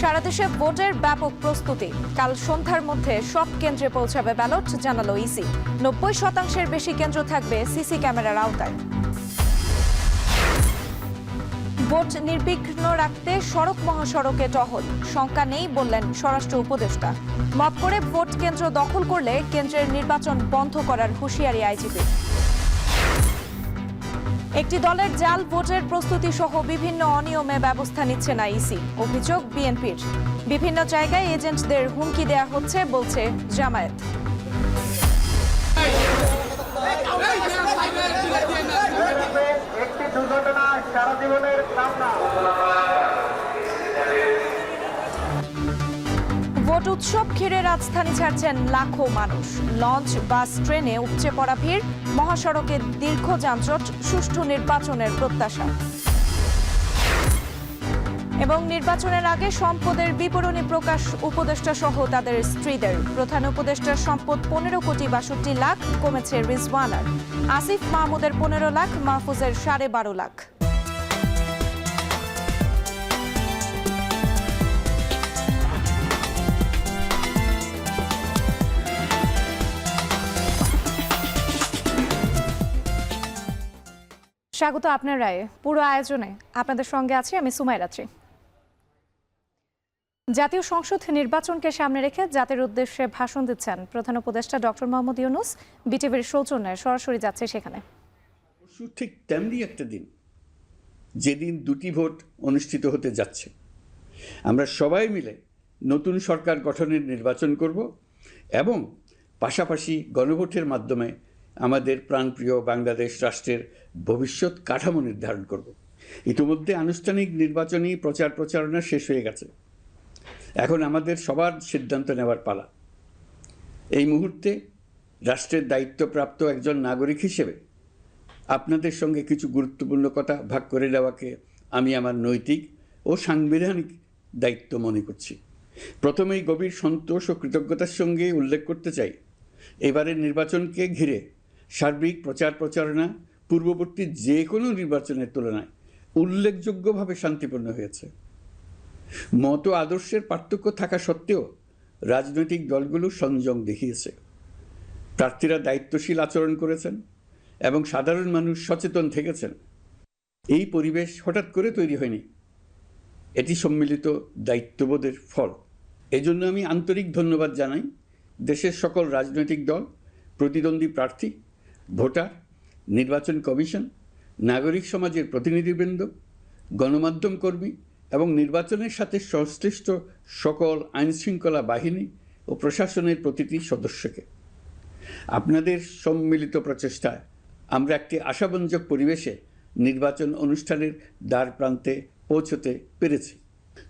সারা দেশে ভোটের ব্যাপক প্রস্তুতি। কাল সন্ধ্যার মধ্যে সব কেন্দ্রে পৌঁছাবে ব্যালট, জানালো ইসি। 90% বেশি কেন্দ্র থাকবে সিসি ক্যামেরার আওতায়। ভোট নির্বিঘ্ন রাখতে সড়ক মহাসড়কে টহল, শঙ্কা নেই বললেন স্বরাষ্ট্র উপদেষ্টা। মপ করে ভোট কেন্দ্র দখল করলে কেন্দ্রের নির্বাচন বন্ধ করার হুঁশিয়ারি আইজিপি। একটি দলের জাল ভোটের প্রস্তুতি সহ বিভিন্ন অনিয়মে ব্যবস্থা নিচ্ছে না ইসি, অভিযোগ বিএনপির। বিভিন্ন জায়গায় এজেন্টদের হুমকি দেয়া হচ্ছে বলছে জামায়াত। ভোট উৎসব ঘিরে রাজধানী ছাড়ছেন লাখো মানুষ। লঞ্চ, বাস, ট্রেনে উপচে পড়া ভিড়, মহাসড়কে দীর্ঘ যানজট, সুষ্ঠু নির্বাচনের প্রত্যাশা। এবং নির্বাচনের আগে সম্পদের বিবরণী প্রকাশ উপদেষ্টা সহ তাদের স্ত্রীদের। প্রধান উপদেষ্টার সম্পদ 15,62,00,000, কমেছে রিজওয়ানার। আসিফ মাহমুদের 15 লাখ, মাহফুজের 12.5 লাখ। স্বাগত আপনার রায়ে। পুরো আয়োজনে আপনাদের সঙ্গে আছি আমি সুমাইরাত্রি। জাতীয় সংসদ নির্বাচনকে সামনে রেখে জাতির উদ্দেশ্যে ভাষণ দিচ্ছেন প্রধান উপদেষ্টা ডক্টর মোহাম্মদ ইউনূস। বিটিভির সৌজন্যে সরাসরি যাচ্ছে সেখানে। ঠিক তেমনি একটা দিন, যেদিন দুটি ভোট অনুষ্ঠিত হতে যাচ্ছে। আমরা সবাই মিলে নতুন সরকার গঠনের নির্বাচন করব এবং পাশাপাশি গণভোটের মাধ্যমে আমাদের প্রাণপ্রিয় বাংলাদেশ রাষ্ট্রের ভবিষ্যৎ কাঠামো নির্ধারণ করব। ইতিমধ্যে আনুষ্ঠানিক নির্বাচনী প্রচার প্রচারণা শেষ হয়ে গেছে। এখন আমাদের সবার সিদ্ধান্ত নেওয়ার পালা। এই মুহূর্তে রাষ্ট্রের দায়িত্বপ্রাপ্ত একজন নাগরিক হিসেবে আপনাদের সঙ্গে কিছু গুরুত্বপূর্ণ কথা ভাগ করে নেওয়াকে আমি আমার নৈতিক ও সাংবিধানিক দায়িত্ব মনে করছি। প্রথমেই গভীর সন্তোষ ও কৃতজ্ঞতার সঙ্গে উল্লেখ করতে চাই, এবারের নির্বাচনকে ঘিরে সার্বিক প্রচার প্রচারণা পূর্ববর্তী যে কোনো নির্বাচনের তুলনায় উল্লেখযোগ্যভাবে শান্তিপূর্ণ হয়েছে। মত আদর্শের পার্থক্য থাকা সত্ত্বেও রাজনৈতিক দলগুলো সংযম দেখিয়েছে। প্রার্থীরা দায়িত্বশীল আচরণ করেছেন এবং সাধারণ মানুষ সচেতন থেকেছেন। এই পরিবেশ হঠাৎ করে তৈরি হয়নি, এটি সম্মিলিত দায়িত্ববোধের ফল। এজন্য আমি আন্তরিক ধন্যবাদ জানাই দেশের সকল রাজনৈতিক দল, প্রতিদ্বন্দ্বী প্রার্থী, ভোটার, নির্বাচন কমিশন, নাগরিক সমাজের প্রতিনিধিবৃন্দ, গণমাধ্যম কর্মী এবং নির্বাচনের সাথে সংশ্লিষ্ট সকল আইনশৃঙ্খলা বাহিনী ও প্রশাসনের প্রতিটি সদস্যকে। আপনাদের সম্মিলিত প্রচেষ্টায় আমরা একটি আশাব্যঞ্জক পরিবেশে নির্বাচন অনুষ্ঠানের দ্বার প্রান্তে পৌঁছতে পেরেছি।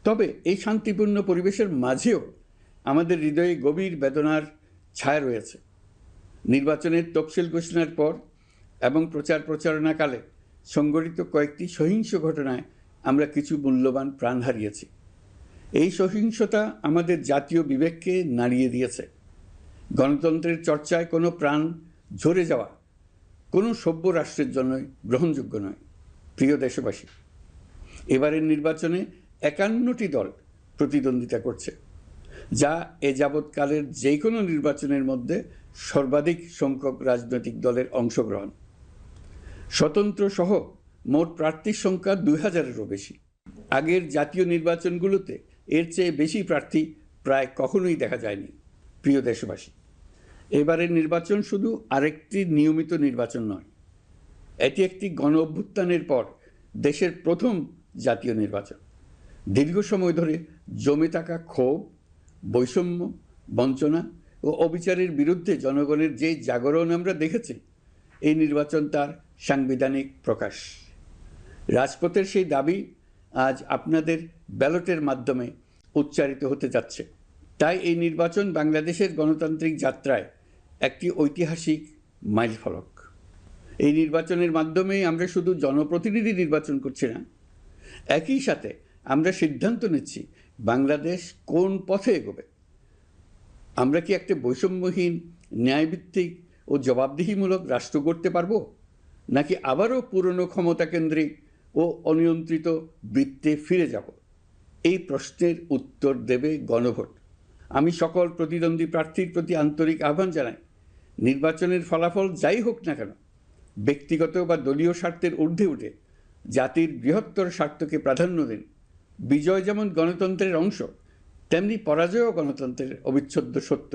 তবে এই শান্তিপূর্ণ পরিবেশের মাঝেও আমাদের হৃদয়ে গভীর বেদনার ছায়া রয়েছে। নির্বাচনের তফসিল ঘোষণার পর এবং প্রচার প্রচারণাকালে সংঘটিত কয়েকটি সহিংস ঘটনায় আমরা কিছু মূল্যবান প্রাণ হারিয়েছি। এই সহিংসতা আমাদের জাতীয় বিবেককে নাড়িয়ে দিয়েছে। গণতন্ত্রের চর্চায় কোনো প্রাণ ঝরে যাওয়া কোনো সভ্য রাষ্ট্রের জন্যই গ্রহণযোগ্য নয়। প্রিয় দেশবাসী, এবারের নির্বাচনে 51টি দল প্রতিদ্বন্দ্বিতা করছে, যা এ যাবৎকালের যে কোনো নির্বাচনের মধ্যে সর্বাধিক সংখ্যক রাজনৈতিক দলের অংশগ্রহণ। স্বতন্ত্র সহ মোট প্রার্থীর সংখ্যা 2000-এরও বেশি। আগের জাতীয় নির্বাচনগুলোতে এর চেয়ে বেশি প্রার্থী প্রায় কখনোই দেখা যায়নি। প্রিয় দেশবাসী, এবারের নির্বাচন শুধু আরেকটি নিয়মিত নির্বাচন নয়, এটি একটি গণ অভ্যুত্থানের পর দেশের প্রথম জাতীয় নির্বাচন। দীর্ঘ সময় ধরে জমে থাকা ক্ষোভ, বৈষম্য, বঞ্চনা ও অবিচারের বিরুদ্ধে জনগণের যে জাগরণ আমরা দেখেছি, এই নির্বাচন তার সাংবিধানিক প্রকাশ। রাজপথের সেই দাবি আজ আপনাদের ব্যালটের মাধ্যমে উচ্চারিত হতে যাচ্ছে। তাই এই নির্বাচন বাংলাদেশের গণতান্ত্রিক যাত্রায় একটি ঐতিহাসিক মাইলফলক। এই নির্বাচনের মাধ্যমে আমরা শুধু জনপ্রতিনিধি নির্বাচন করছি না, একই সাথে আমরা সিদ্ধান্ত নিচ্ছি বাংলাদেশ কোন পথে এগোবে। আমরা কি একটা বৈষম্যহীন, ন্যায়ভিত্তিক ও জবাবদিহিমূলক রাষ্ট্র গড়তে পারবো, নাকি আবারও পুরনো ক্ষমতাকেন্দ্রিক ও অনিয়ন্ত্রিত বৃত্তে ফিরে যাব? এই প্রশ্নের উত্তর দেবে গণভোট। আমি সকল প্রতিদ্বন্দ্বী প্রার্থীর প্রতি আন্তরিক আহ্বান জানাই, নির্বাচনের ফলাফল যাই হোক না কেন, ব্যক্তিগত বা দলীয় স্বার্থের ঊর্ধ্বে উঠে জাতির বৃহত্তর স্বার্থকে প্রাধান্য দিন। বিজয় যেমন গণতন্ত্রের অংশ, তেমনি পরাজয়ও গণতন্ত্রের অবিচ্ছেদ্য সত্য।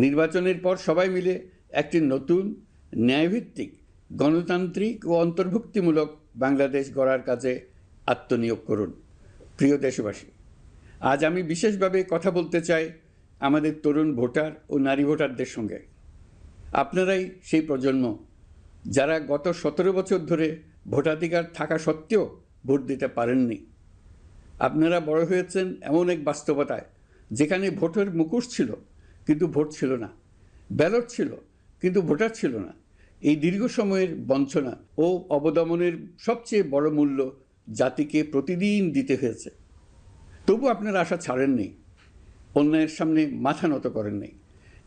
নির্বাচনের পর সবাই মিলে একটি নতুন ন্যায়ভিত্তিক গণতান্ত্রিক ও অন্তর্ভুক্তিমূলক বাংলাদেশ গড়ার কাজে আত্মনিয়োগ করুন। প্রিয় দেশবাসী, আজ আমি বিশেষভাবে কথা বলতে চাই আমাদের তরুণ ভোটার ও নারী ভোটারদের সঙ্গে। আপনারাই সেই প্রজন্ম যারা গত 17 বছর ধরে ভোটাধিকার থাকা সত্ত্বেও ভোট দিতে পারেননি। আপনারা বড় হয়েছেন এমন এক বাস্তবতায় যেখানে ভোটের মুখোশ ছিল কিন্তু ভোট ছিল না, ব্যালট ছিল কিন্তু ভোটার ছিল না। এই দীর্ঘ সময়ের বঞ্চনা ও অবদমনের সবচেয়ে বড় মূল্য জাতিকে প্রতিদিন দিতে হয়েছে। তবু আপনারা আশা ছাড়েননি, অন্যায়ের সামনে মাথা নত করেননি।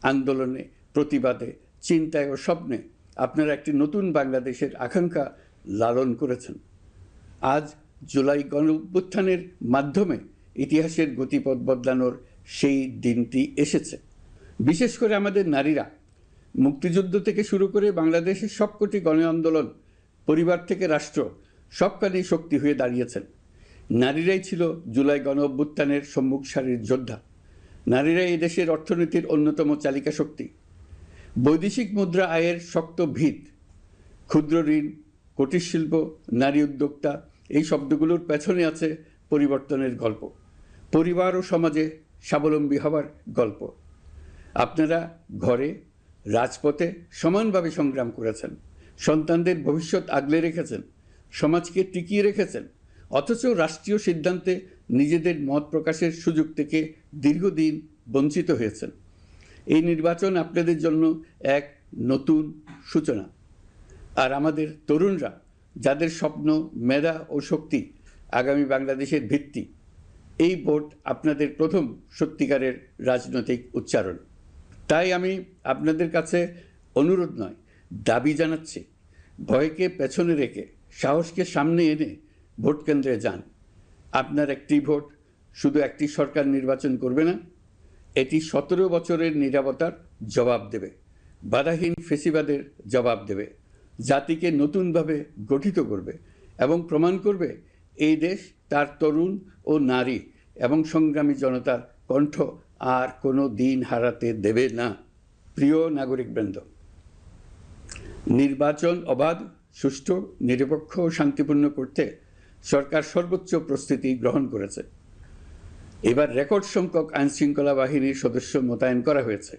আন্দোলনে, প্রতিবাদে, চিন্তায় ও স্বপ্নে আপনারা একটি নতুন বাংলাদেশের আকাঙ্ক্ষা লালন করেছেন। আজ জুলাই গণঅভ্যুত্থানের মাধ্যমে ইতিহাসের গতিপথ বদলানোর সেই দিনটি এসেছে। বিশেষ করে আমাদের নারীরা মুক্তিযুদ্ধ থেকে শুরু করে বাংলাদেশের সবকটি গণ আন্দোলন, পরিবার থেকে রাষ্ট্র, সবখানেই শক্তি হয়ে দাঁড়িয়েছেন। নারীরাই ছিল জুলাই গণঅভ্যুত্থানের সম্মুখ সারির যোদ্ধা। নারীরাই এই দেশের অর্থনীতির অন্যতম চালিকা শক্তি। বৈদেশিক মুদ্রা আয়ের শক্ত ভিত, ক্ষুদ্র ঋণ, কুটির শিল্প, নারী উদ্যোক্তা, এই শব্দগুলোর পেছনে আছে পরিবর্তনের গল্প, পরিবার ও সমাজে স্বাবলম্বী হওয়ার গল্প। আপনারা ঘরে, রাজপথে সমানভাবে সংগ্রাম করেছেন, সন্তানদের ভবিষ্যৎ আগলে রেখেছেন, সমাজকে টিকিয়ে রেখেছেন, অথচ রাষ্ট্রীয় সিদ্ধান্তে নিজেদের মত প্রকাশের সুযোগ থেকে দীর্ঘদিন বঞ্চিত হয়েছেন। এই নির্বাচন আপনাদের জন্য এক নতুন সূচনা। আর আমাদের তরুণরা, যাদের স্বপ্ন, মেধা ও শক্তি আগামী বাংলাদেশের ভিত্তি, এই ভোট আপনাদের প্রথম সত্যিকারের রাজনৈতিক উচ্চারণ। তাই আমি আপনাদের কাছে অনুরোধ নয়, দাবি জানাচ্ছি, ভয়কে পেছনে রেখে সাহসকে সামনে এনে ভোট কেন্দ্রে যান। আপনার একটি ভোট শুধু একটি সরকার নির্বাচন করবে না, এটি 17 বছরের নীরবতার জবাব দেবে, বাধাহীন ফেসিবাদের জবাব দেবে, জাতিকে নতুনভাবে গঠিত করবে এবং প্রমাণ করবে এই দেশ তার তরুণ ও নারী এবং সংগ্রামী জনতার কণ্ঠ আর কোনো দিন হারাতে দেবে না। প্রিয় নাগরিকবৃন্দ, নির্বাচন অবাধ, সুষ্ঠু, নিরপেক্ষ ও শান্তিপূর্ণ করতে সরকার সর্বোচ্চ প্রস্তুতি গ্রহণ করেছে। এবার রেকর্ড সংখ্যক আইনশৃঙ্খলা বাহিনীর সদস্য মোতায়েন করা হয়েছে।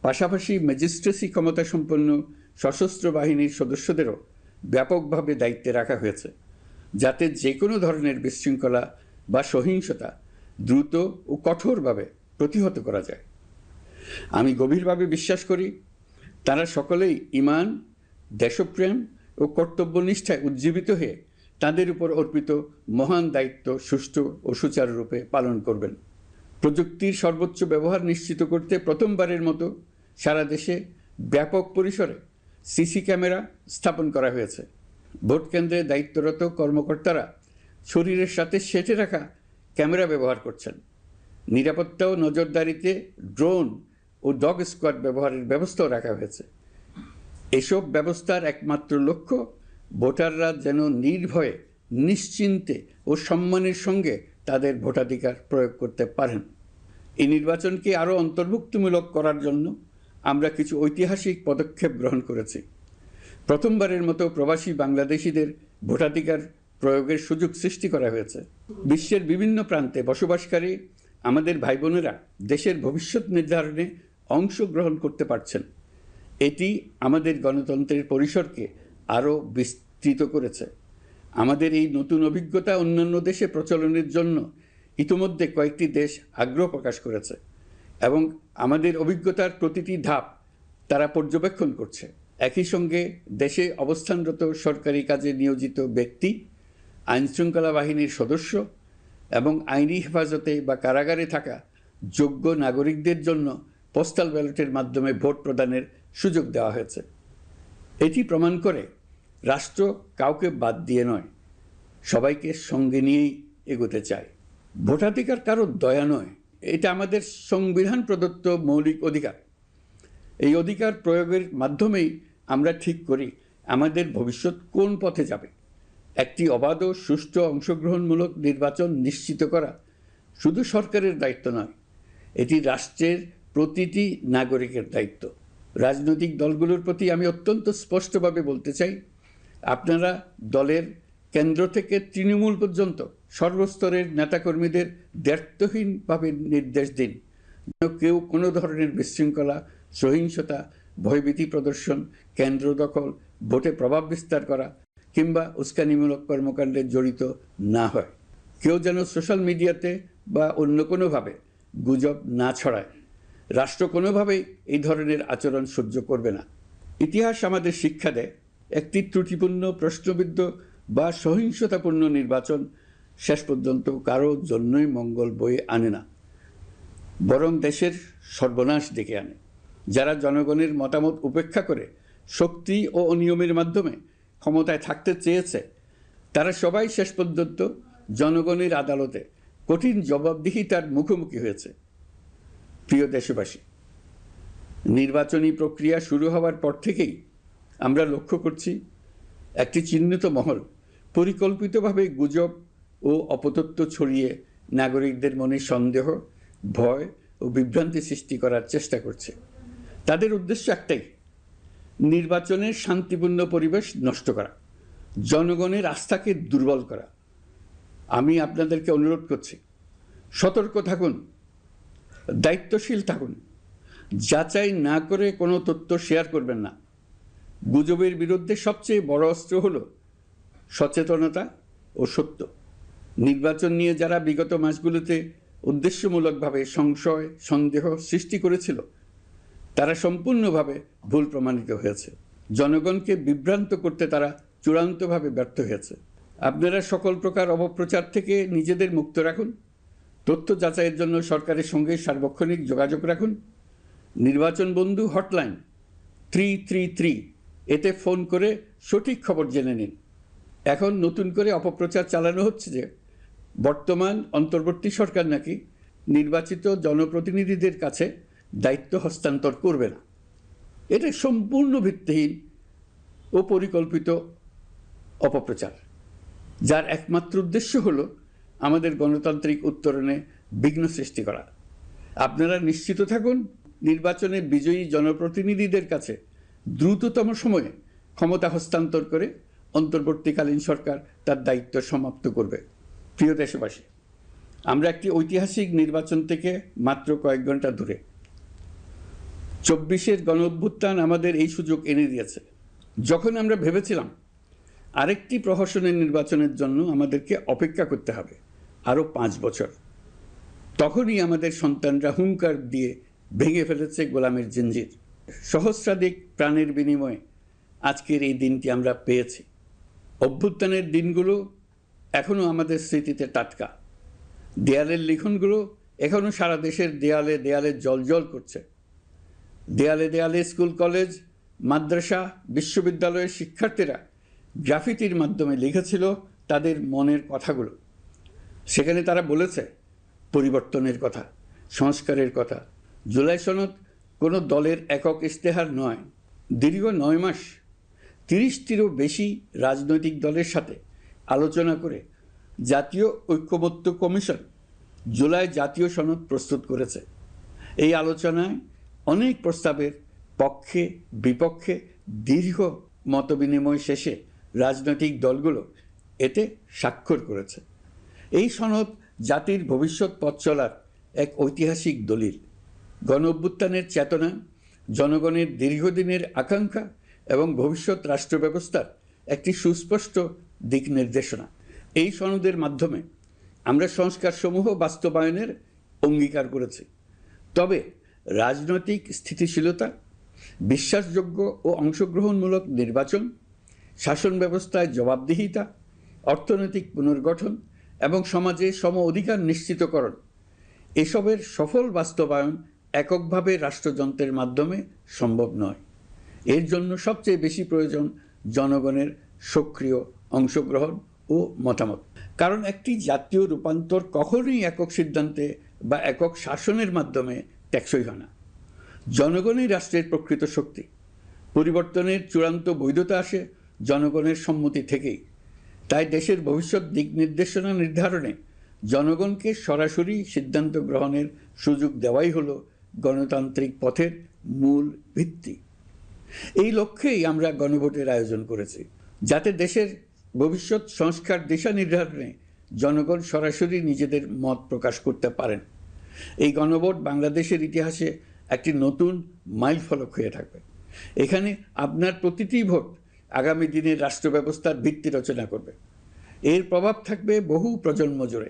পাশাপাশি ম্যাজিস্ট্রেসি ক্ষমতাসম্পন্ন সশস্ত্র বাহিনীর সদস্যদেরও ব্যাপকভাবে দায়িত্বে রাখা হয়েছে, যাতে যে কোনো ধরনের বিশৃঙ্খলা বা সহিংসতা দ্রুত ও কঠোরভাবে প্রতিহত করা যায়। আমি গভীরভাবে বিশ্বাস করি তারা সকলেই ঈমান, দেশপ্রেম ও কর্তব্যনিষ্ঠায় উজ্জীবিত হয়ে তাদের উপর অর্পিত মহান দায়িত্ব সুষ্ঠু ও সুচারুরূপে পালন করবেন। প্রযুক্তির সর্বোচ্চ ব্যবহার নিশ্চিত করতে প্রথমবারের মতো সারা দেশে ব্যাপক পরিসরে সিসি ক্যামেরা স্থাপন করা হয়েছে। ভোট কেন্দ্রে দায়িত্বরত কর্মকর্তারা শরীরের সাথে সেটে রাখা ক্যামেরা ব্যবহার করছেন। নিরাপত্তা ও নজরদারিতে ড্রোন ও ডগ স্কোয়াড ব্যবহারের ব্যবস্থাও রাখা হয়েছে। এসব ব্যবস্থার একমাত্র লক্ষ্য ভোটাররা যেন নির্ভয়ে, নিশ্চিন্তে ও সম্মানের সঙ্গে তাদের ভোটাধিকার প্রয়োগ করতে পারেন। এই নির্বাচনকে আরও অন্তর্ভুক্তিমূলক করার জন্য আমরা কিছু ঐতিহাসিক পদক্ষেপ গ্রহণ করেছি। প্রথমবারের মতো প্রবাসী বাংলাদেশিদের ভোটাধিকার প্রয়োগের সুযোগ সৃষ্টি করা হয়েছে। বিশ্বের বিভিন্ন প্রান্তে বসবাসকারী আমাদের ভাই বোনেরা দেশের ভবিষ্যৎ নির্ধারণে অংশগ্রহণ করতে পারছেন। এটি আমাদের গণতন্ত্রের পরিসরকে আরও বিস্তৃত করেছে। আমাদের এই নতুন অভিজ্ঞতা অন্যান্য দেশে প্রচলনের জন্য ইতিমধ্যে কয়েকটি দেশ আগ্রহ প্রকাশ করেছে এবং আমাদের অভিজ্ঞতার প্রতিটি ধাপ তারা পর্যবেক্ষণ করছে। একই সঙ্গে দেশে অবস্থানরত সরকারি কাজে নিয়োজিত ব্যক্তি, আইনশৃঙ্খলা বাহিনীর সদস্য এবং আইনি হেফাজতে বা কারাগারে থাকা যোগ্য নাগরিকদের জন্য পোস্টাল ব্যালটের মাধ্যমে ভোট প্রদানের সুযোগ দেওয়া হয়েছে। এটি প্রমাণ করে রাষ্ট্র কাউকে বাদ দিয়ে নয়, সবাইকে সঙ্গে নিয়েই এগোতে চায়। ভোটাধিকার কারো দয়া নয়, এটা আমাদের সংবিধান প্রদত্ত মৌলিক অধিকার। এই অধিকার প্রয়োগের মাধ্যমেই আমরা ঠিক করি আমাদের ভবিষ্যৎ কোন পথে যাবে। একটি অবাধ ও সুষ্ঠু অংশগ্রহণমূলক নির্বাচন নিশ্চিত করা শুধু সরকারের দায়িত্ব নয়, এটি রাষ্ট্রের প্রতিটি নাগরিকের দায়িত্ব। রাজনৈতিক দলগুলোর প্রতি আমি অত্যন্ত স্পষ্টভাবে বলতে চাই, আপনারা দলের কেন্দ্র থেকে তৃণমূল পর্যন্ত সর্বস্তরের নেতাকর্মীদের দ্ব্যর্থহীনভাবে নির্দেশ দিন যেন কেউ কোনো ধরনের বিশৃঙ্খলা, সহিংসতা, ভয়ভীতি প্রদর্শন, কেন্দ্র দখল, ভোটে প্রভাব বিস্তার করা কিংবা উস্কানিমূলক কর্মকাণ্ডে জড়িত না হয়। কেউ যেন সোশ্যাল মিডিয়াতে বা অন্য কোনোভাবে গুজব না ছড়ায়। রাষ্ট্র কোনোভাবেই এই ধরনের আচরণ সহ্য করবে না। ইতিহাস আমাদের শিক্ষা দেয়, একটি ত্রুটিপূর্ণ, প্রশ্নবিদ্ধ বা সহিংসতাপূর্ণ নির্বাচন শেষ পর্যন্ত কারো জন্যই মঙ্গল বয়ে আনে না, বরং দেশের সর্বনাশ ডেকে আনে। যারা জনগণের মতামত উপেক্ষা করে শক্তি ও অনিয়মের মাধ্যমে ক্ষমতায় থাকতে চেয়েছে, তারা সবাই শেষ পর্যন্ত জনগণের আদালতে কঠিন জবাবদিহিতার মুখোমুখি হয়েছে। প্রিয় দেশবাসী, নির্বাচনী প্রক্রিয়া শুরু হওয়ার পর থেকেই আমরা লক্ষ্য করছি একটি চিহ্নিত মহল পরিকল্পিতভাবে গুজব ও অপতথ্য ছড়িয়ে নাগরিকদের মনে সন্দেহ, ভয় ও বিভ্রান্তি সৃষ্টি করার চেষ্টা করছে। তাদের উদ্দেশ্য একটাই, নির্বাচনের শান্তিপূর্ণ পরিবেশ নষ্ট করা, জনগণের আস্থাকে দুর্বল করা। আমি আপনাদেরকে অনুরোধ করছি, সতর্ক থাকুন, দায়িত্বশীল থাকুন, যাচাই না করে কোনো তথ্য শেয়ার করবেন না। গুজবের বিরুদ্ধে সবচেয়ে বড় অস্ত্র হলো সচেতনতা ও সত্য। নির্বাচন নিয়ে যারা বিগত মাসগুলোতে উদ্দেশ্যমূলকভাবে সংশয়, সন্দেহ সৃষ্টি করেছিল, তারা সম্পূর্ণভাবে ভুল প্রমাণিত হয়েছে। জনগণকে বিভ্রান্ত করতে তারা চূড়ান্তভাবে ব্যর্থ হয়েছে। আপনারা সকল প্রকার অপপ্রচার থেকে নিজেদের মুক্ত রাখুন। তথ্য যাচাইয়ের জন্য সরকারের সঙ্গে সার্বক্ষণিক যোগাযোগ রাখুন। নির্বাচন বন্ধু হটলাইন 333 এতে ফোন করে সঠিক খবর জেনে নিন। এখন নতুন করে অপপ্রচার চালানো হচ্ছে যে বর্তমান অন্তর্বর্তী সরকার নাকি নির্বাচিত জনপ্রতিনিধিদের কাছে দায়িত্ব হস্তান্তর করবে না। এটা সম্পূর্ণ ভিত্তিহীন ও পরিকল্পিত অপপ্রচার, যার একমাত্র উদ্দেশ্য হলো আমাদের গণতান্ত্রিক উত্তরণে বিঘ্ন সৃষ্টি করা। আপনারা নিশ্চিত থাকুন, নির্বাচনে বিজয়ী জনপ্রতিনিধিদের কাছে দ্রুততম সময়ে ক্ষমতা হস্তান্তর করে অন্তর্বর্তীকালীন সরকার তার দায়িত্ব সমাপ্ত করবে। প্রিয় দেশবাসী, আমরা একটি ঐতিহাসিক নির্বাচন থেকে মাত্র কয়েক ঘন্টা দূরে। 24-এর গণঅভ্যুত্থান আমাদের এই সুযোগ এনে দিয়েছে। যখন আমরা ভেবেছিলাম আরেকটি প্রহসনের নির্বাচনের জন্য আমাদেরকে অপেক্ষা করতে হবে আরও 5 বছর, তখনই আমাদের সন্তানরা হুঙ্কার দিয়ে ভেঙে ফেলেছে গোলামের জিঞ্জির। সহস্রাধিক প্রাণের বিনিময়ে আজকের এই দিনটি আমরা পেয়েছি। অভ্যুত্থানের দিনগুলো এখনও আমাদের স্মৃতিতে টাটকা। দেয়ালের লিখনগুলো এখনও সারা দেশের দেয়ালে দেয়ালে জ্বলজ্বল করছে। দেয়ালে দেয়ালে স্কুল, কলেজ, মাদ্রাসা, বিশ্ববিদ্যালয়ের শিক্ষার্থীরা গ্রাফিতির মাধ্যমে লিখেছিল তাদের মনের কথাগুলো। সেখানে তারা বলেছে পরিবর্তনের কথা, সংস্কারের কথা। জুলাই সনদ কোনো দলের একক ইশতেহার নয়। দীর্ঘ 9 মাস 30টিরও বেশি রাজনৈতিক দলের সাথে আলোচনা করে জাতীয় ঐক্যমত্য কমিশন জুলাই জাতীয় সনদ প্রস্তুত করেছে। এই আলোচনায় অনেক প্রস্তাবের পক্ষে বিপক্ষে দীর্ঘ মতবিনিময় শেষে রাজনৈতিক দলগুলো এতে স্বাক্ষর করেছে। এই সনদ জাতির ভবিষ্যৎ পথ চলার এক ঐতিহাসিক দলিল, গণঅভ্যুত্থানের চেতনা, জনগণের দীর্ঘদিনের আকাঙ্ক্ষা এবং ভবিষ্যৎ রাষ্ট্র ব্যবস্থার একটি সুস্পষ্ট দিক নির্দেশনা। এই সনদের মাধ্যমে আমরা সংস্কারসমূহ বাস্তবায়নের অঙ্গীকার করেছি। তবে রাজনৈতিক স্থিতিশীলতা, বিশ্বাসযোগ্য ও অংশগ্রহণমূলক নির্বাচন, শাসন ব্যবস্থায় জবাবদিহিতা, অর্থনৈতিক পুনর্গঠন এবং সমাজে সম অধিকার নিশ্চিতকরণ, এসবের সফল বাস্তবায়ন এককভাবে রাষ্ট্রযন্ত্রের মাধ্যমে সম্ভব নয়। এর জন্য সবচেয়ে বেশি প্রয়োজন জনগণের সক্রিয় অংশগ্রহণ ও মতামত। কারণ একটি জাতীয় রূপান্তর কখনোই একক সিদ্ধান্তে বা একক শাসনের মাধ্যমে টেকসই হয় না। জনগণই রাষ্ট্রের প্রকৃত শক্তি। পরিবর্তনের চূড়ান্ত বৈধতা আসে জনগণের সম্মতি থেকেই। তাই দেশের ভবিষ্যৎ দিক নির্দেশনা নির্ধারণে জনগণকে সরাসরি সিদ্ধান্ত গ্রহণের সুযোগ দেওয়াই হলো গণতান্ত্রিক পথের মূল ভিত্তি। এই লক্ষ্যেই আমরা গণভোটের আয়োজন করেছি, যাতে দেশের ভবিষ্যৎ সংস্কার দিশা নির্ধারণে জনগণ সরাসরি নিজেদের মত প্রকাশ করতে পারেন। এই গণভোট বাংলাদেশের ইতিহাসে একটি নতুন মাইলফলক হয়ে থাকবে। এখানে আপনার প্রতিটি ভোট আগামী দিনের রাষ্ট্র ব্যবস্থার ভিত্তি রচনা করবে। এর প্রভাব থাকবে বহু প্রজন্ম জুড়ে।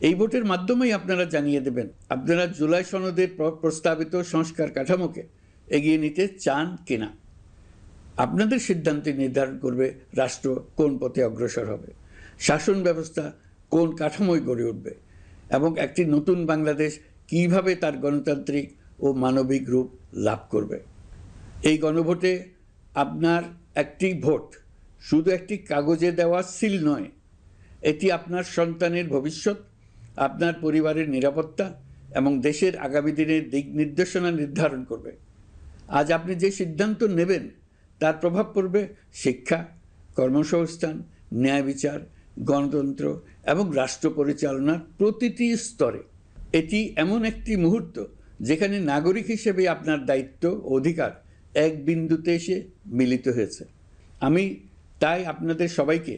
এই ভোটের মাধ্যমেই আপনারা জানিয়ে দেবেন আপনারা জুলাই সনদের প্রস্তাবিত সংস্কার কাঠামোকে এগিয়ে নিতে চান কিনা। আপনাদের সিদ্ধান্তে নির্ধারণ করবে রাষ্ট্র কোন পথে অগ্রসর হবে, শাসন ব্যবস্থা কোন কাঠামোয় গড়ে উঠবে এবং একটি নতুন বাংলাদেশ কিভাবে তার গণতান্ত্রিক ও মানবিক রূপ লাভ করবে। এই গণভোটে আপনার একটি ভোট শুধু একটি কাগজে দেওয়া সিল নয়, এটি আপনার সন্তানের ভবিষ্যৎ, আপনার পরিবারের নিরাপত্তা এবং দেশের আগামী দিনের দিক নির্দেশনা নির্ধারণ করবে। আজ আপনি যে সিদ্ধান্ত নেবেন তার প্রভাব পড়বে শিক্ষা, কর্মসংস্থান, ন্যায় বিচার, গণতন্ত্র এবং রাষ্ট্র পরিচালনার প্রতিটি স্তরে। এটি এমন একটি মুহূর্ত যেখানে নাগরিক হিসেবে আপনার দায়িত্ব ও অধিকার এক বিন্দুতে এসে মিলিত হয়েছে। আমি তাই আপনাদের সবাইকে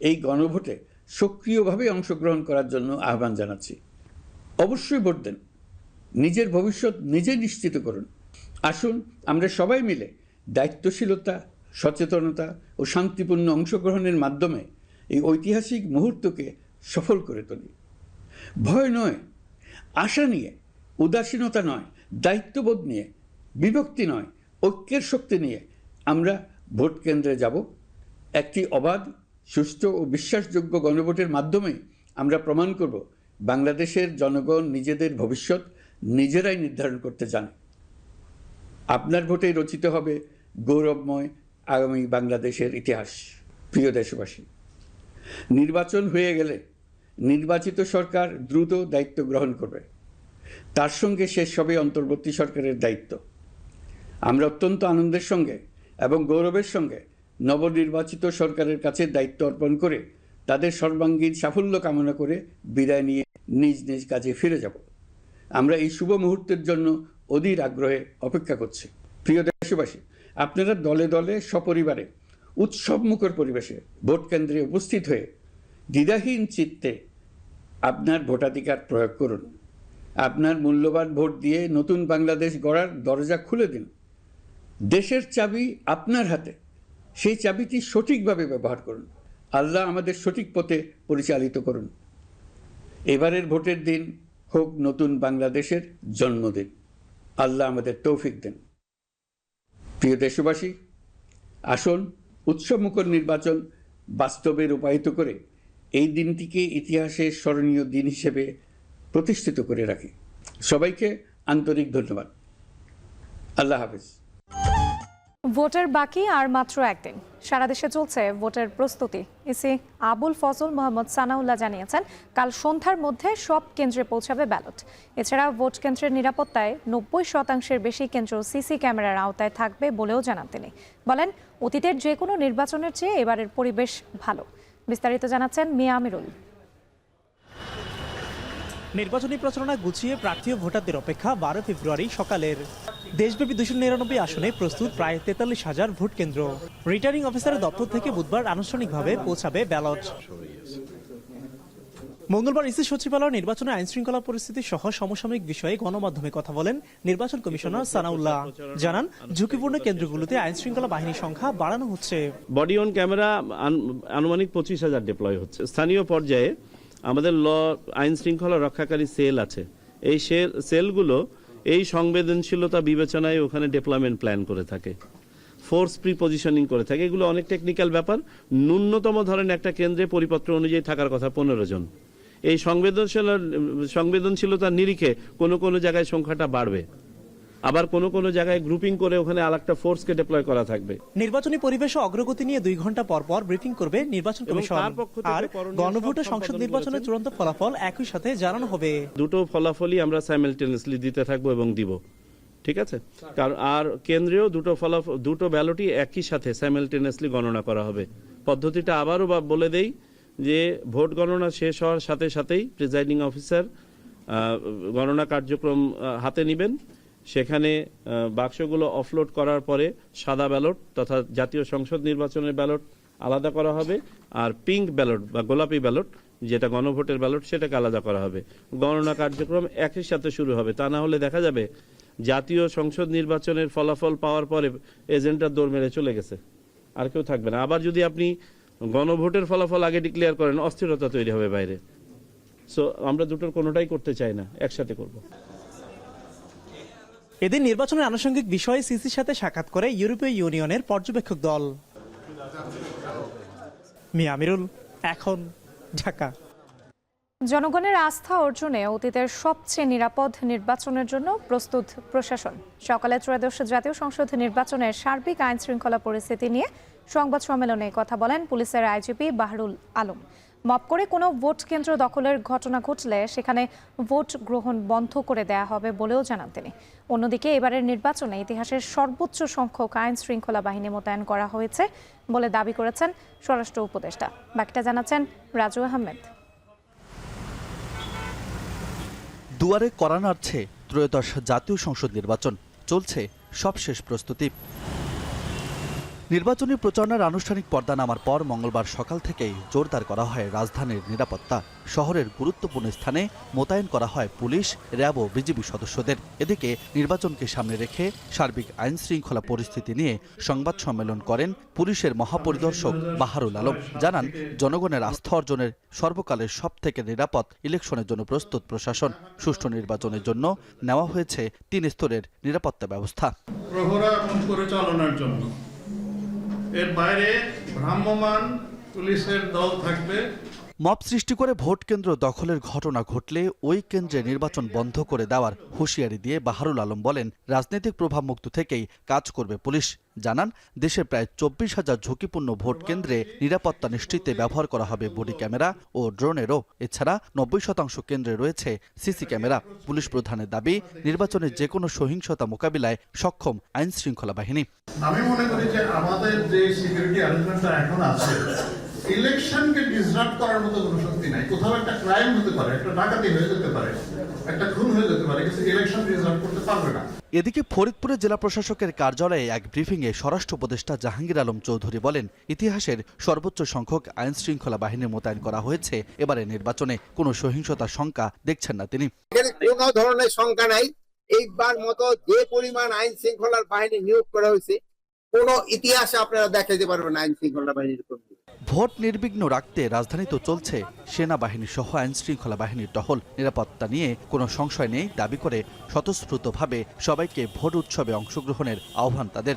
এই গণভোটে সক্রিয়ভাবে অংশগ্রহণ করার জন্য আহ্বান জানাচ্ছি। অবশ্যই ভোট দেন, নিজের ভবিষ্যৎ নিজে নিশ্চিত করুন। আসুন আমরা সবাই মিলে দায়িত্বশীলতা, সচেতনতা ও শান্তিপূর্ণ অংশগ্রহণের মাধ্যমে এই ঐতিহাসিক মুহূর্তকে সফল করে তুলি। ভয় নয়, আশা নিয়ে, উদাসীনতা নয়, দায়িত্ববোধ নিয়ে, বিভক্তি নয়, ঐক্যের শক্তি নিয়ে আমরা ভোট কেন্দ্রে যাব। একটি অবাধ, সুষ্ঠু ও বিশ্বাসযোগ্য গণভোটের মাধ্যমে আমরা প্রমাণ করব বাংলাদেশের জনগণ নিজেদের ভবিষ্যৎ নিজেরাই নির্ধারণ করতে জানে। আপনার ভোটেই রচিত হবে গৌরবময় আগামী বাংলাদেশের ইতিহাস। প্রিয় দেশবাসী, নির্বাচন হয়ে গেলে নির্বাচিত সরকার দ্রুত দায়িত্ব গ্রহণ করবে। তার সঙ্গে শেষ হবে অন্তর্বর্তী সরকারের দায়িত্ব। আমরা অত্যন্ত আনন্দের সঙ্গে এবং গৌরবের সঙ্গে নবনির্বাচিত সরকারের কাছে দায়িত্ব অর্পণ করে তাদের সর্বাঙ্গীন সাফল্য কামনা করে বিদায় নিয়ে নিজ নিজ কাজে ফিরে যাব। আমরা এই শুভ মুহূর্তের জন্য অধীর আগ্রহে অপেক্ষা করছি। প্রিয় দেশবাসী, আপনারা দলে দলে সপরিবারে উৎসবমুখর পরিবেশে ভোট কেন্দ্রে উপস্থিত হয়ে দ্বিধাহীন চিত্তে আপনার ভোটাধিকার প্রয়োগ করুন। আপনার মূল্যবান ভোট দিয়ে নতুন বাংলাদেশ গড়ার দরজা খুলে দিন। দেশের চাবি আপনার হাতে, সেই চাবিটি সঠিকভাবে ব্যবহার করুন। আল্লাহ আমাদের সঠিক পথে পরিচালিত করুন। এবারের ভোটের দিন হোক নতুন বাংলাদেশের জন্মদিন। আল্লাহ আমাদের তৌফিক দেন। প্রিয় দেশবাসী, আসুন উৎসবমুখর নির্বাচন বাস্তবে রূপায়িত করে এই দিনটিকে ইতিহাসের স্মরণীয় দিন হিসেবে প্রতিষ্ঠিত করে রাখি। সবাইকে আন্তরিক ধন্যবাদ। আল্লাহ হাফেজ। ভোটের বাকি আর মাত্র একদিন, সারা দেশে চলছে ভোটের প্রস্তুতি। ইসি আবুল ফজল মোহাম্মদ সানাউল্লাহ জানিয়েছেন, কাল সন্ধ্যার মধ্যে সব কেন্দ্রে পৌঁছাবে ব্যালট। এছাড়া ভোট কেন্দ্রের নিরাপত্তায় 90% বেশি কেন্দ্র সিসি ক্যামেরার আওতায় থাকবে বলেও জানান তিনি। বলেন, অতীতের যে কোনো নির্বাচনের চেয়ে এবারের পরিবেশ ভালো। বিস্তারিত জানাচ্ছেন মিয়া আমিরুল। নির্বাচনী প্রচারণা গুছিয়ে প্রার্থী ও ভোটারদের অপেক্ষা 12 ফেব্রুয়ারি সকালের। দেশব্যাপী 299 আসনে প্রস্তুত প্রায় 43,000 ভোট কেন্দ্র। রিটার্নিং অফিসারের দপ্তর থেকে বুধবার আনুষ্ঠানিকভাবে পৌঁছাবে ব্যালট। মঙ্গলবার ইসি সচিবালয় নির্বাচনে আইন শৃঙ্খলা পরিস্থিতি সহ সমসাময়িক বিষয়ে গণমাধ্যমে কথা বলেন নির্বাচন কমিশনার সানাউল্লাহ। জানান, ঝুঁকিপূর্ণ কেন্দ্রগুলোতে আইন শৃঙ্খলা বাহিনীর সংখ্যা বাড়ানো হচ্ছে। বডি অন ক্যামেরা আনুমানিক 25,000 ডিপ্লয় হচ্ছে। স্থানীয় পর্যায়ে আমাদের আইন শৃঙ্খলা রক্ষাকারী সেল আছে। এই সেলগুলো এই সংবেদনশীলতা বিবেচনায় ওখানে ডেপ্লয়মেন্ট প্ল্যান করে থাকে, ফোর্স প্রিপজিশনিং করে থাকে। এগুলো অনেক টেকনিক্যাল ব্যাপার। ন্যূনতম ধরেন একটা কেন্দ্রে পরিপত্র অনুযায়ী থাকার কথা 15 জন। এই সংবেদনশীলতার নিরিখে কোনো জায়গায় সংখ্যাটা বাড়বে। আবার কোনো কোনো জায়গায় গ্রুপিং করে ওখানে আরেকটা ফোর্সকে ডিপ্লয় করা থাকবে। নির্বাচনী পরিবেশ ও অগ্রগতি নিয়ে 2 ঘন্টা পর পর ব্রিফিং করবে নির্বাচন কমিশন। তার পক্ষ থেকে আর করণীয় গণভোট ও সব সংসদ সম্পাদন নির্বাচনের করেছেন। চূড়ান্ত ফলাফল একই সাথে জানানো হবে। দুটো ফলাফলই আমরা সাইমালটেনিয়াসলি দিতে থাকবো এবং দিব, ঠিক আছে? কারণ আর কেন্দ্রেও দুটো ব্যালটই একই সাথে সাইমালটেনিয়াসলি গণনা করা হবে। পদ্ধতিটা আবারও বলে দেই যে ভোট গণনা শেষ হওয়ার সাথে সাথেই প্রিজাইডিং অফিসার গণনা কার্যক্রম হাতে নেবেন। সেখানে বাক্সগুলো অফলোড করার পরে সাদা ব্যালট তথা জাতীয় সংসদ নির্বাচনের ব্যালট আলাদা করা হবে, আর পিঙ্ক ব্যালট বা গোলাপি ব্যালট যেটা গণভোটের ব্যালট সেটাকে আলাদা করা হবে। গণনা কার্যক্রম একই সাথে শুরু হবে। তা না হলে দেখা যাবে জাতীয় সংসদ নির্বাচনের ফলাফল পাওয়ার পরে এজেন্টরা দৌড় মেরে চলে গেছে, আর কেউ থাকবে না। আবার যদি আপনি গণভোটের ফলাফল আগে ডিক্লেয়ার করেন, অস্থিরতা তৈরি হবে বাইরে। সো আমরা দুটোর কোনোটাই করতে চাই না, একসাথে করব। এদিন নির্বাচনের আনুষঙ্গিক বিষয়ে সিসির সাথে সাক্ষাৎ করে ইউরোপীয় ইউনিয়নের পর্যবেক্ষক দল। মিয়া আমিরুল, এখন, ঢাকা। জনগণের আস্থা অর্জনে অতীতের সবচেয়ে নিরাপদ নির্বাচনের জন্য প্রস্তুত প্রশাসন। সকালে ত্রয়োদশ জাতীয় সংসদ নির্বাচনের সার্বিক আইন শৃঙ্খলা পরিস্থিতি নিয়ে সংবাদ সম্মেলনে কথা বলেন পুলিশের আইজিপি বাহরুল আলম। মপ করে কোনো ভোট কেন্দ্র দখলের ঘটনা ঘটলে সেখানে ভোট গ্রহণ বন্ধ করে দেয়া হবে বলেও জানান তিনি। অন্যদিকে এবারের নির্বাচনে ইতিহাসের সর্বোচ্চ সংখ্যক আইন শৃঙ্খলা বাহিনী মোতায়েন করা হয়েছে বলে দাবি করেছেন স্বরাষ্ট্র উপদেষ্টা। বাকিটা জানাচ্ছেন রাজু আহমেদ। দুয়ারে কড়া নাড়ছে ত্রয়োদশ জাতীয় সংসদ নির্বাচন, চলছে সবশেষ প্রস্তুতি। নির্বাচনী প্রচারণার আনুষ্ঠানিক পর্দা নামার পর মঙ্গলবার সকাল থেকেই জোরদার করা হয় রাজধানীর নিরাপত্তা। শহরের গুরুত্বপূর্ণ স্থানে মোতায়েন করা হয় পুলিশ, র্যাব ও বিজিবি সদস্যদের। এদিকে নির্বাচনকে সামনে রেখে সার্বিক আইন শৃঙ্খলা পরিস্থিতি নিয়ে সংবাদ সম্মেলন করেন পুলিশের মহাপরিদর্শক বাহরুল আলম। জানান, জনগণের আস্থা অর্জনের সর্বকালের সবথেকে নিরাপদ ইলেকশনের জন্য প্রস্তুত প্রশাসন। সুষ্ঠু নির্বাচনের জন্য নেওয়া হয়েছে 3 স্তরের নিরাপত্তা ব্যবস্থা। প্রহরা পরিচালনার জন্য এর বাইরে ভ্রাম্যমাণ পুলিশের দল থাকবে। মব সৃষ্টি করে ভোট কেন্দ্র দখলের ঘটনা ঘটলে ওই কেন্দ্রে নির্বাচন বন্ধ করে দেওয়ার হুঁশিয়ারি দিয়ে বাহরুল আলম বলেন, রাজনৈতিক প্রভাবমুক্ত থেকেই কাজ করবে পুলিশ। জানান, দেশের প্রায় 24,000 ঝুঁকিপূর্ণ ভোট কেন্দ্রে নিরাপত্তা নিশ্চিতে ব্যবহার করা হবে বডি ক্যামেরা ও ড্রোনেরও। এছাড়া 90% কেন্দ্রে রয়েছে সিসি ক্যামেরা। পুলিশ প্রধানের দাবি, নির্বাচনে যে কোনো সহিংসতা মোকাবিলায় সক্ষম আইন শৃঙ্খলা বাহিনী। আমি মনে করি যে আমাদের যে সিকিউরিটি অ্যারেঞ্জমেন্টটা এখন আছে, ইলেকশনকে ডিসরাপ্ট করার মতো কোনো শক্তি নাই। কোথাও একটা ক্রাইম হতে পারে, একটা ডাকাতি হয়ে যেতে পারে, একটা খুন হয়ে যেতে পারে, কিন্তু ইলেকশন ডিসরাপ্ট করতে পারবে না। এদিকে ফরিদপুরে জেলা প্রশাসকের কার্যালয়ে এক ব্রিফিংয়ে স্বরাষ্ট্র উপদেষ্টা জাহাঙ্গীর আলম চৌধুরী বলেন, ইতিহাসের সর্বোচ্চ সংখ্যক আইন শৃঙ্খলা বাহিনী মোতায়েন করা হয়েছে এবারে নির্বাচনে। কোনো সহিংসতার শঙ্কা দেখছেন না তিনি। কোনো ধরনের শঙ্কা নাই। এইবার মতো যে পরিমাণ আইন শৃঙ্খলার বাহিনী নিয়োগ করা হয়েছে, কোন ইতিহাসে আপনারা দেখাতে পারবেন আইন শৃঙ্খলা বাহিনীর কর্মী। ভোট নির্বিঘ্ন রাখতে রাজধানীতে চলছে সেনাবাহিনী সহ আইন শৃঙ্খলা বাহিনীর টহল। নিরাপত্তা নিয়ে কোনো সংশয় নেই দাবি করে স্বতঃস্ফূর্তভাবে সবাইকে ভোট উৎসবে অংশগ্রহণের আহ্বান তাদের।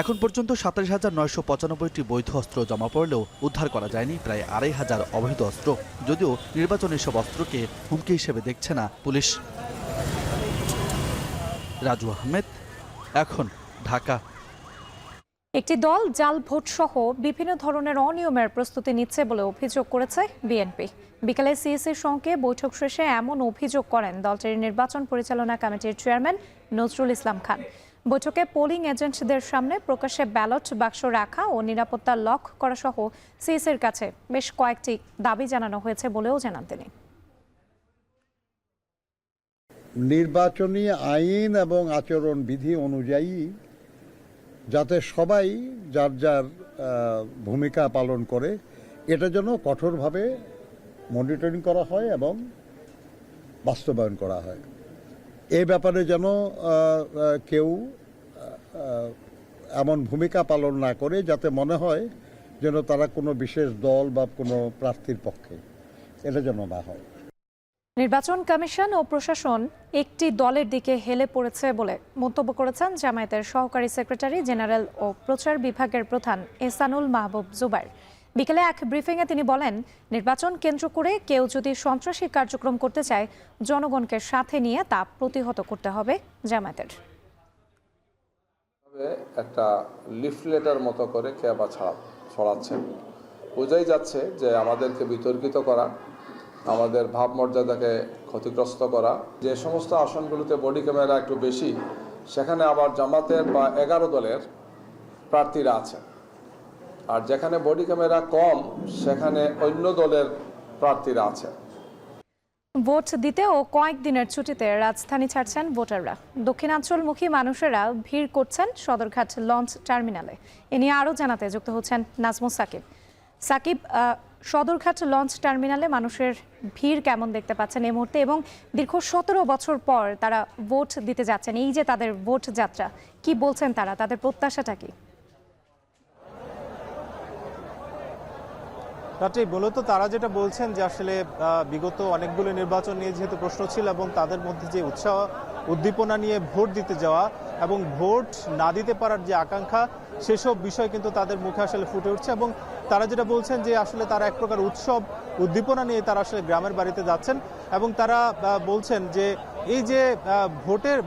এখন পর্যন্ত 27,995টি বৈধ অস্ত্র জমা পড়লেও উদ্ধার করা যায়নি প্রায় 2,500 অবৈধ অস্ত্র। যদিও নির্বাচনে সব অস্ত্রকে হুমকি হিসেবে দেখছে না পুলিশ। রাজু আহমেদ, এখন, ঢাকা। একটি দল জাল ভোট সহ বিভিন্ন ধরনের অনিয়মের প্রস্তুতি নিচ্ছে বলে অভিযোগ করেছে বিএনপি। বিকেলে সিএসির সঙ্গে বৈঠক শেষে এমন অভিযোগ করেন দলটির নির্বাচন পরিচালনা কমিটির চেয়ারম্যান নজরুল ইসলাম খান। বৈঠকে পোলিং এজেন্টদের সামনে প্রকাশ্যে ব্যালট বাক্স রাখা ও নিরাপত্তা লক করা সহ সিএসির কাছে বেশ কয়েকটি দাবি জানানো হয়েছে বলেও জানান তিনি। নির্বাচনী আইন এবং আচরণ বিধি অনুযায়ী যাতে সবাই যার যার ভূমিকা পালন করে, এটা যেন কঠোরভাবে মনিটরিং করা হয় এবং বাস্তবায়ন করা হয়। এই ব্যাপারে যেন কেউ এমন ভূমিকা পালন না করে যাতে মনে হয় যেন তারা কোনো বিশেষ দল বা কোনো প্রার্থীর পক্ষে, এটা যেন না হয়। নির্বাচন কমিশন ও প্রশাসন একটি দলের দিকে হেলে পড়েছে বলে মন্তব্য করেছেন জামায়াতের সহকারী সেক্রেটারি জেনারেল ও প্রচার বিভাগের প্রধান এহসানুল মাহবুব জুবাইর। বিকেলে এক ব্রিফিংয়ে তিনি বলেন, নির্বাচন কেন্দ্র করে কেউ যদি সন্ত্রাসী কার্যক্রম করতে চায়, জনগণকে সাথে নিয়ে তা প্রতিহত করতে হবে জামায়াতের। একটা লিফলেটের মতো করে কে বা ছড়াচ্ছেন, বোঝাই যাচ্ছে যে আমাদেরকে বিতর্কিত করা, আমাদের ভাবমর্যাদাকে ক্ষতিগ্রস্ত করা। যে সমস্ত আসনগুলোতে বডি ক্যামেরা একটু বেশি, সেখানে আবার জামাতের বা 11 দলের প্রার্থীরা আছে, আর যেখানে বডি ক্যামেরা কম সেখানে অন্য দলের প্রার্থীরা আছে। ভোট দিতে ও কয়েকদিনের ছুটিতে রাজধানী ছাড়ছেন ভোটাররা। দক্ষিণাঞ্চলমুখী মানুষেরা ভিড় করছেন সদরঘাট লঞ্চ টার্মিনালে। এ নিয়ে আরও জানাতে যুক্ত হচ্ছেন নাজমুস সাকিব। সাকিব, সদরঘাট লঞ্চ টার্মিনালে মানুষের ভিড় কেমন দেখতে পাচ্ছেন এই মুহূর্তে, এবং দীর্ঘ 17 বছর পর তারা ভোট দিতে যাচ্ছেন, এই যে তাদের ভোট যাত্রা, কি বলছেন তারা, তাদের প্রত্যাশাটা কি? মূলত তারা যেটা বলছেন যে আসলে বিগত অনেকগুলো নির্বাচন নিয়ে যেহেতু প্রশ্ন ছিল এবং তাদের মধ্যে যে উৎসাহ উদ্দীপনা নিয়ে ভোট দিতে যাওয়া এবং ভোট না দিতে পারার যে আকাঙ্ক্ষা, সেসব বিষয় কিন্তু তাদের মুখে আসলে ফুটে উঠছে। এবং তারা যেটা বলছেন যে আসলে তারা এক প্রকার উৎসব উদ্দীপনা নিয়ে তারা আসলে গ্রামের বাড়িতে যাচ্ছেন এবং তারা বলছেন যে এই যে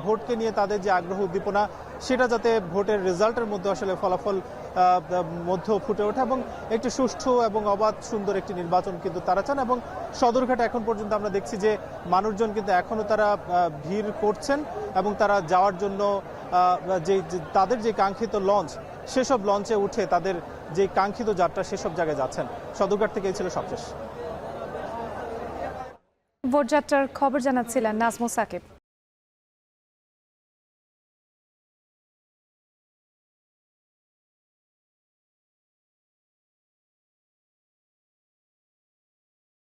ভোটকে নিয়ে তাদের যে আগ্রহ উদ্দীপনা, সেটা যাতে ভোটের রেজাল্টের মধ্যে আসলে ফলাফল মধ্যে ফুটে ওঠে এবং একটি সুষ্ঠু এবং অবাধ সুন্দর একটি নির্বাচন কিন্তু তারা চান। এবং সদরঘাটে এখন পর্যন্ত আমরা দেখছি যে মানুষজন কিন্তু এখনো তারা ভিড় করছেন এবং তারা যাওয়ার জন্য তাদের যে কাঙ্ক্ষিত লঞ্চ, সেসব লঞ্চে উঠে তাদের যে কাঙ্ক্ষিত যাত্রা সেসব জায়গায় যাচ্ছেন। সদরঘাট থেকে ছিল সবশেষ। ভোটযাত্রার খবর জানাচ্ছিলেন নাজমুস সাকিব।